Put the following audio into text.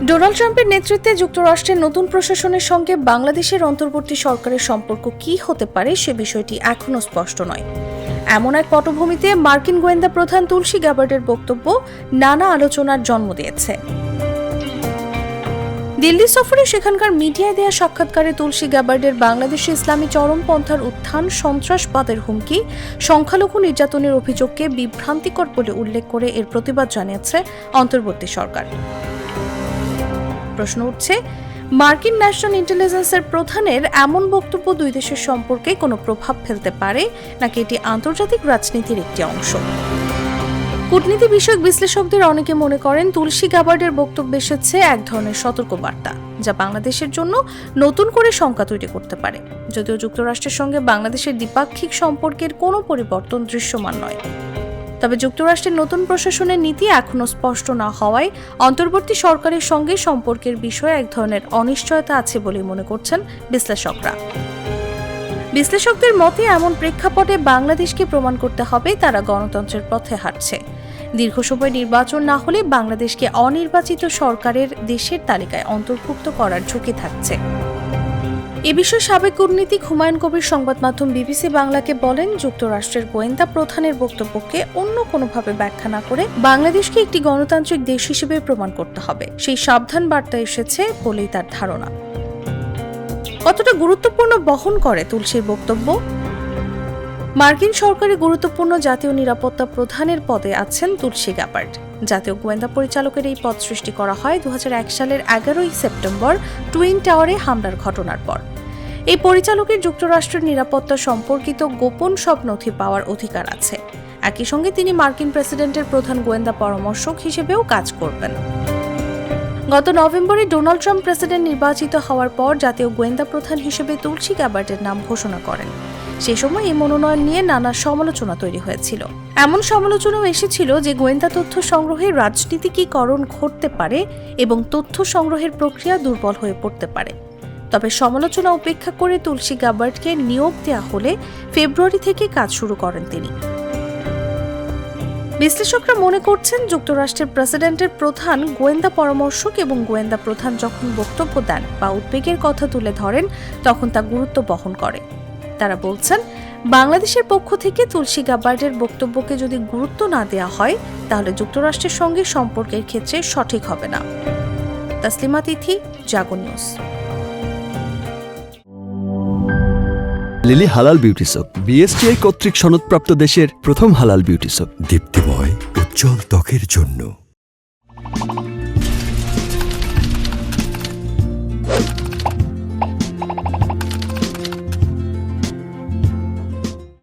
Donald ট্রাম্পের নেতৃত্বে যুক্তরাষ্ট্রের নতুন প্রশাসনের সঙ্গে বাংলাদেশের অন্তর্বর্তী সরকারের সম্পর্ক কী হতে পারে সে বিষয়টি এখনও স্পষ্ট নয়। এমন এক পটভূমিতে মার্কিন গোয়েন্দা প্রধান তুলসী গ্যাবার্ডের বক্তব্য নানা আলোচনার জন্ম দিয়েছে। দিল্লি সফরে সেখানকার মিডিয়ায় দেয়া সাক্ষাৎকারে তুলসী গ্যাবার্ডের বাংলাদেশে ইসলামী চরমপন্থার উত্থান, সন্ত্রাসবাদের হুমকি, সংখ্যালঘু নির্যাতনের অভিযোগকে বিভ্রান্তিকর বলে উল্লেখ করে এর প্রতিবাদ জানিয়েছে অন্তর্বর্তী সরকার। প্রশ্ন উঠছে, মার্কিন ন্যাশনাল ইন্টেলিজেন্সের প্রধানের এমন বক্তব্য দুই দেশের সম্পর্কে কোনো প্রভাব ফেলতে পারে নাকি এটি আন্তর্জাতিক রাজনীতির একটি অংশ? কূটনীতি বিষয়ক বিশ্লেষকদের অনেকে মনে করেন তুলসী গ্যাবার্ডের বক্তব্য এসেছে এক ধরনের সতর্কবার্তা, যা বাংলাদেশের জন্য নতুন করে শঙ্কা তৈরি করতে পারে। যদিও যুক্তরাষ্ট্রের সঙ্গে বাংলাদেশের দ্বিপাক্ষিক সম্পর্কের কোনো পরিবর্তন দৃশ্যমান নয়। তবে যুক্তরাষ্ট্রের নতুন প্রশাসনের নীতি এখনও স্পষ্ট না হওয়ায় অন্তর্বর্তী সরকারের সঙ্গে সম্পর্কের বিষয়ে এক ধরনের অনিশ্চয়তা আছে বলে মনে করছেন বিশ্লেষকরা। বিশ্লেষকদের মতে এমন প্রেক্ষাপটে বাংলাদেশকে প্রমাণ করতে হবে তারা গণতন্ত্রের পথে হাঁটছে। দীর্ঘ সময় নির্বাচন না হলে বাংলাদেশকে অনির্বাচিত সরকারের দেশের তালিকায় অন্তর্ভুক্ত করার ঝুঁকি থাকছে। এ বিষয়ে সাবেক কূটনীতিক হুমায়ুন কবির সংবাদ মাধ্যম বিবিসি বাংলাকে বলেন, যুক্তরাষ্ট্রের গোয়েন্দা প্রধানের বক্তব্যকে অন্য কোনোভাবে ব্যাখ্যা না করে বাংলাদেশকে একটি গণতান্ত্রিক দেশ হিসেবে প্রমাণ করতে হবে। সেই সাবধান বার্তা এসেছে বলেই তার ধারণা। কতটা গুরুত্বপূর্ণ বহন করে তুলসীর বক্তব্য? মার্কিন সরকারের গুরুত্বপূর্ণ জাতীয় নিরাপত্তা প্রধানের পদে আছেন তুলসী গ্যাবার্ড। জাতীয় গোয়েন্দা পরিচালকের এই পদ সৃষ্টি করা হয় 2001 সালের 11 সেপ্টেম্বর টুইন টাওয়ারে হামলার ঘটনার পর। এই পরিচালকের যুক্তরাষ্ট্রের নিরাপত্তা সম্পর্কিত গোপন সব নথি পাওয়ার অধিকার আছে। একই সঙ্গে তিনি মার্কিন প্রেসিডেন্টের প্রধান গোয়েন্দা পরামর্শক হিসেবেও কাজ করবেন। গত নভেম্বরে ডোনাল্ড ট্রাম্প প্রেসিডেন্ট নির্বাচিত হওয়ার পর জাতীয় গোয়েন্দা প্রধান হিসেবে তুলসী গ্যাবার্ডের নাম ঘোষণা করেন। সে সময় এই মনোনয়ন নিয়ে নানা সমালোচনা তৈরি হয়েছিল। এমন সমালোচনাও এসেছিল যে গোয়েন্দা তথ্য সংগ্রহে রাজনীতিকীকরণ ঘটতে পারে এবং তথ্য সংগ্রহের প্রক্রিয়া দুর্বল হয়ে পড়তে পারে। তবে সমালোচনা উপেক্ষা করে তুলসী গ্যাবার্ডকে নিয়োগ দেওয়া হলে ফেব্রুয়ারি থেকে কাজ শুরু করেন তিনি। বিশ্লেষকরা মনে করছেন, যুক্তরাষ্ট্রের প্রেসিডেন্টের প্রধান গোয়েন্দা পরামর্শক এবং গোয়েন্দা প্রধান যখন বক্তব্য দেন বা উদ্বেগের কথা তুলে ধরেন তখন তা গুরুত্ব বহন করে। তারা বলছেন, বাংলাদেশের পক্ষ থেকে তুলসী গ্যাবার্ডের বক্তব্যকে যদি গুরুত্ব না দেওয়া হয় তাহলে যুক্তরাষ্ট্রের সঙ্গে সম্পর্কের ক্ষেত্রে সঠিক হবে না। তাসলিমা তিথি, জাগো নিউজ। লিলি হালাল বিউটি সোপ, বিএসটিআই কর্তৃক সনদপ্রাপ্ত দেশের প্রথম হালাল বিউটি সোপ, দীপ্তিময় উজ্জ্বল ত্বকের জন্য।